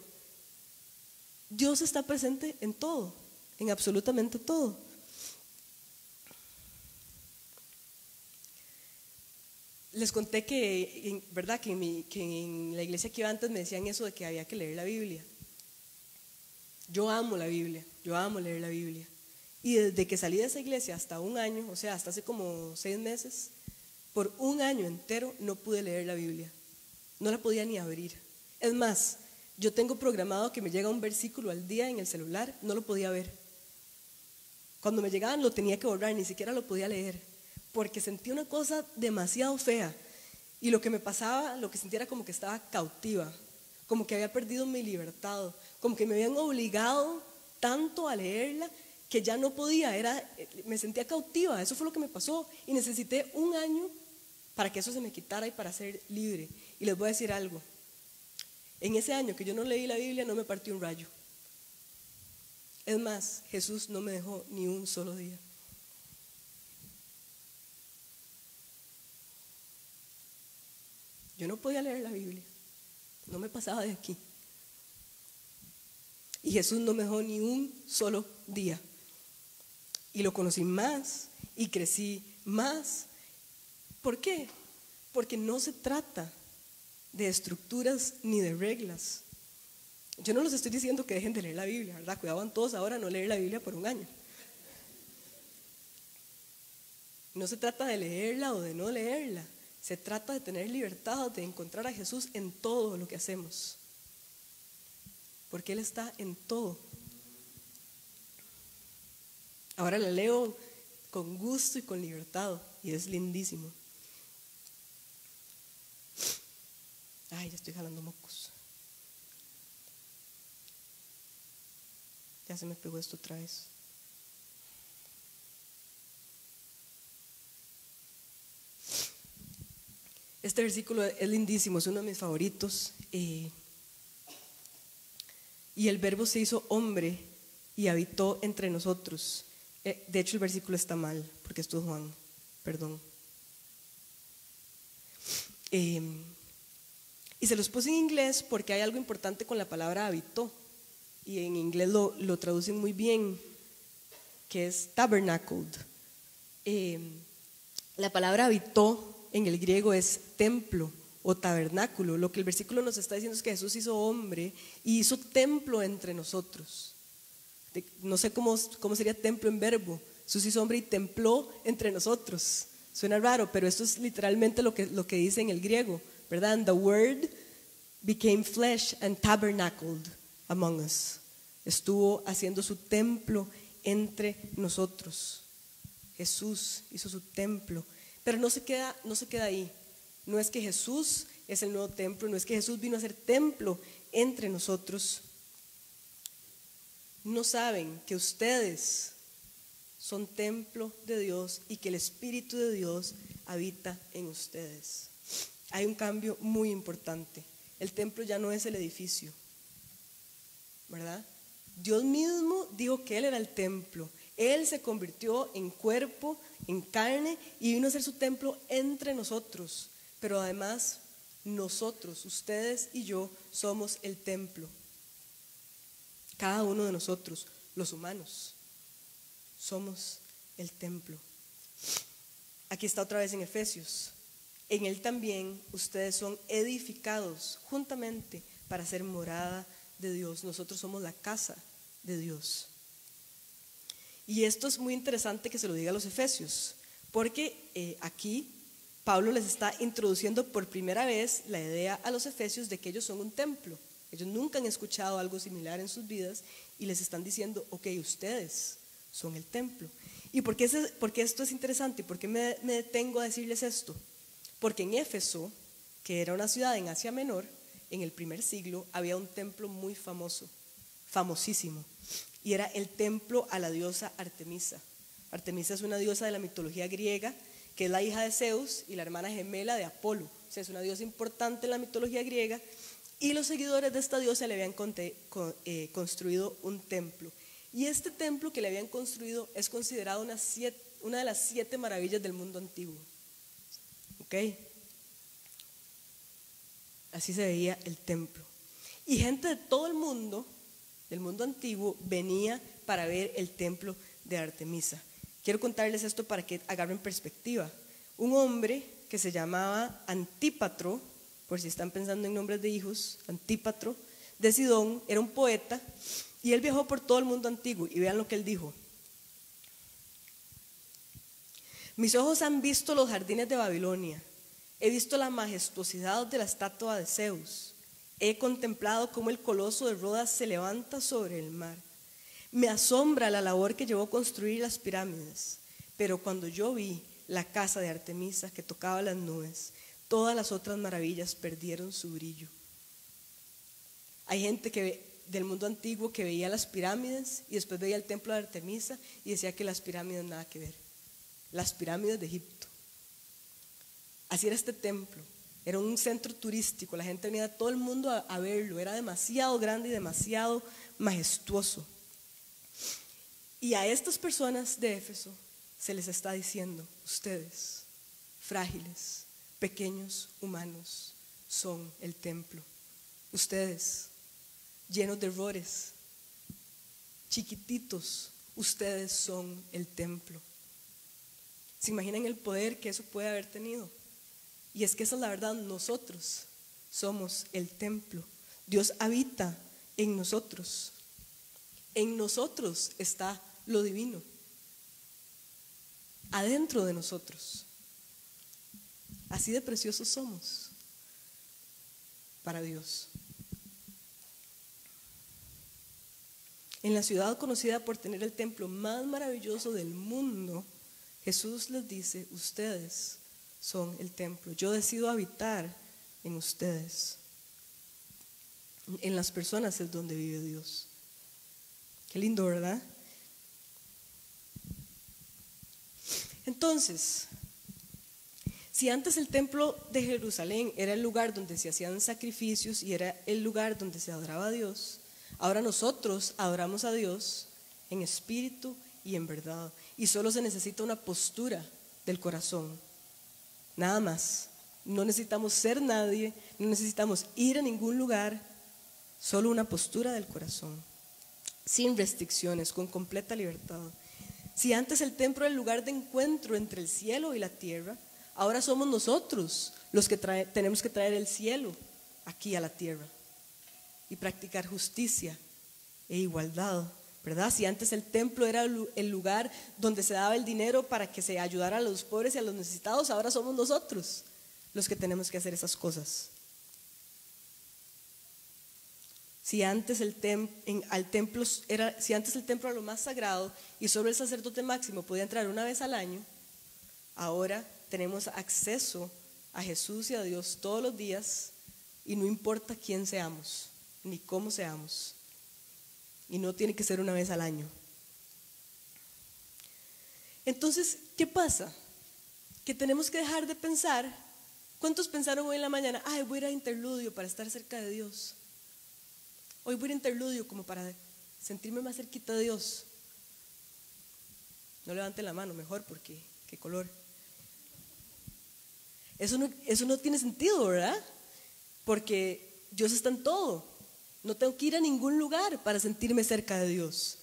Dios está presente en todo, en absolutamente todo. Les conté que, ¿verdad? Que en la iglesia que iba antes me decían eso de que había que leer la Biblia. Yo amo la Biblia, yo amo leer la Biblia. Y desde que salí de esa iglesia hasta un año, o sea, hasta hace como 6 meses, por un año entero no pude leer la Biblia. No la podía ni abrir. Es más, yo tengo programado que me llega un versículo al día en el celular, no lo podía ver. Cuando me llegaban lo tenía que borrar, ni siquiera lo podía leer, porque sentía una cosa demasiado fea. Y lo que me pasaba, lo que sentía era como que estaba cautiva, como que había perdido mi libertad, como que me habían obligado tanto a leerla que ya no podía, me sentía cautiva. Eso fue lo que me pasó, y necesité un año para que eso se me quitara y para ser libre. Y les voy a decir algo, en ese año que yo no leí la Biblia no me partió un rayo. Es más, Jesús no me dejó ni un solo día. Yo no podía leer la Biblia, no me pasaba de aquí. Y Jesús no me dejó ni un solo día. Y lo conocí más y crecí más. ¿Por qué? Porque no se trata de estructuras ni de reglas. Yo no les estoy diciendo que dejen de leer la Biblia, ¿verdad? Cuidaban todos ahora no leer la Biblia por un año. No se trata de leerla o de no leerla. Se trata de tener libertad, de encontrar a Jesús en todo lo que hacemos. Porque Él está en todo. Ahora la leo con gusto y con libertad, y es lindísimo. Ay, ya estoy jalando mocos. Ya se me pegó esto otra vez. Este versículo es lindísimo, es uno de mis favoritos. Y el Verbo se hizo hombre y habitó entre nosotros. De hecho, el versículo está mal, porque esto es Juan, perdón. Y se los puse en inglés porque hay algo importante con la palabra habitó. Y en inglés lo traducen muy bien, que es tabernacled. La palabra habitó en el griego es templo o tabernáculo. Lo que el versículo nos está diciendo es que Jesús hizo hombre y hizo templo entre nosotros. No sé cómo sería templo en verbo. Jesús hizo hombre y templó entre nosotros. Suena raro, pero esto es literalmente lo que dice en el griego, ¿verdad? And the word became flesh and tabernacled among us. Estuvo haciendo su templo entre nosotros. Jesús hizo su templo. Pero no se queda ahí. No es que Jesús es el nuevo templo, no es que Jesús vino a ser templo entre nosotros. No saben que ustedes son templo de Dios y que el Espíritu de Dios habita en ustedes. Hay un cambio muy importante. El templo ya no es el edificio, ¿verdad? Dios mismo dijo que Él era el templo. Él se convirtió en cuerpo, en carne, y vino a ser su templo entre nosotros. Pero además Nosotros, ustedes y yo, somos el templo. Cada uno de nosotros, los humanos, somos el templo. Aquí está otra vez en Efesios. En él también ustedes son edificados juntamente para ser morada de Dios. Nosotros somos la casa de Dios. Y esto es muy interesante que se lo diga a los efesios, porque aquí Pablo les está introduciendo por primera vez la idea a los efesios de que ellos son un templo. Ellos nunca han escuchado algo similar en sus vidas y les están diciendo, ok, ustedes son el templo. ¿Y por qué esto es interesante? ¿Por qué me detengo a decirles esto? Porque en Éfeso, que era una ciudad en Asia Menor, en el primer siglo había un templo muy famoso, famosísimo, y era el templo a la diosa Artemisa. Artemisa es una diosa de la mitología griega, que es la hija de Zeus y la hermana gemela de Apolo. O sea, es una diosa importante en la mitología griega, y los seguidores de esta diosa le habían construido un templo. Y este templo que le habían construido es considerado una de las 7 maravillas del mundo antiguo. ¿Ok? Así se veía el templo. Y gente de todo el mundo, del mundo antiguo, venía para ver el templo de Artemisa. Quiero contarles esto para que agarren perspectiva. Un hombre que se llamaba Antípatro, por si están pensando en nombres de hijos, Antípatro de Sidón, era un poeta y él viajó por todo el mundo antiguo. Y vean lo que él dijo: mis ojos han visto los jardines de Babilonia, he visto la majestuosidad de la estatua de Zeus, he contemplado cómo el coloso de Rodas se levanta sobre el mar. Me asombra la labor que llevó a construir las pirámides, pero cuando yo vi la casa de Artemisa que tocaba las nubes, todas las otras maravillas perdieron su brillo. Hay gente del mundo antiguo que veía las pirámides y después veía el templo de Artemisa y decía que las pirámides nada que ver. Las pirámides de Egipto. Así era este templo. Era un centro turístico, la gente venía todo el mundo a verlo. Era demasiado grande y demasiado majestuoso. Y a estas personas de Éfeso se les está diciendo: ustedes, frágiles, pequeños, humanos, son el templo. Ustedes, llenos de errores, chiquititos, ustedes son el templo. ¿Se imaginan el poder que eso puede haber tenido? Y es que esa es la verdad, nosotros somos el templo. Dios habita en nosotros. En nosotros está lo divino. Adentro de nosotros. Así de preciosos somos para Dios. En la ciudad conocida por tener el templo más maravilloso del mundo, Jesús les dice: ustedes son el templo. Yo decido habitar en ustedes. En las personas es donde vive Dios. Qué lindo, ¿verdad? Entonces, si antes el templo de Jerusalén era el lugar donde se hacían sacrificios y era el lugar donde se adoraba a Dios, ahora nosotros adoramos a Dios en espíritu y en verdad. Y solo se necesita una postura del corazón. Nada más. No necesitamos ser nadie, no necesitamos ir a ningún lugar, solo una postura del corazón, sin restricciones, con completa libertad. Si antes el templo era el lugar de encuentro entre el cielo y la tierra, ahora somos nosotros los que tenemos que traer el cielo aquí a la tierra y practicar justicia e igualdad, ¿verdad? Si antes el templo era el lugar donde se daba el dinero para que se ayudara a los pobres y a los necesitados, ahora somos nosotros los que tenemos que hacer esas cosas. Si antes el templo era lo más sagrado y solo el sacerdote máximo podía entrar una vez al año, ahora tenemos acceso a Jesús y a Dios todos los días y no importa quién seamos ni cómo seamos, y no tiene que ser una vez al año. Entonces, ¿qué pasa? Que tenemos que dejar de pensar. ¿Cuántos pensaron hoy en la mañana: ay, voy a ir a interludio para estar cerca de Dios? Hoy voy a ir a interludio como para sentirme más cerquita de Dios. No levanten la mano, mejor, porque qué color. Eso no tiene sentido, ¿verdad? porque Dios está en todo. No tengo que ir a ningún lugar para sentirme cerca de Dios.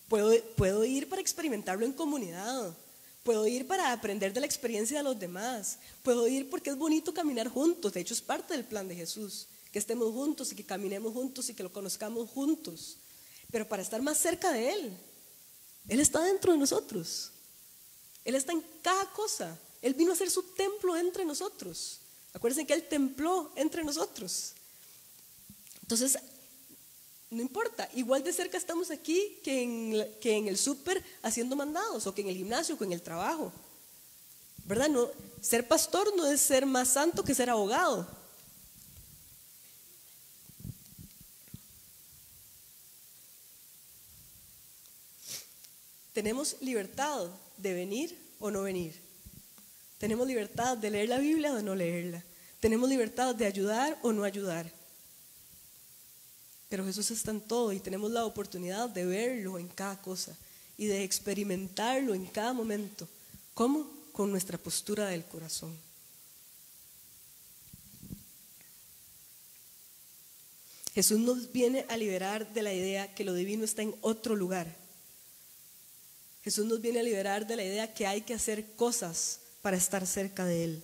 Puedo ir para experimentarlo en comunidad. Puedo ir para aprender de la experiencia de los demás. Puedo ir porque es bonito caminar juntos. De hecho, es parte del plan de Jesús, que estemos juntos y que caminemos juntos y que lo conozcamos juntos. Pero para estar más cerca de Él está dentro de nosotros. Él está en cada cosa. Él vino a hacer su templo entre nosotros. Acuérdense que Él templó entre nosotros. Entonces, no importa, igual de cerca estamos aquí que en el súper haciendo mandados, o que en el gimnasio, o que en el trabajo, ¿verdad? No, ser pastor no es ser más santo que ser abogado. Tenemos libertad de venir o no venir. Tenemos libertad de leer la Biblia o de no leerla. Tenemos libertad de ayudar o no ayudar. Pero Jesús está en todo y tenemos la oportunidad de verlo en cada cosa y de experimentarlo en cada momento. ¿Cómo? Con nuestra postura del corazón. Jesús nos viene a liberar de la idea que lo divino está en otro lugar. Jesús nos viene a liberar de la idea que hay que hacer cosas para estar cerca de Él.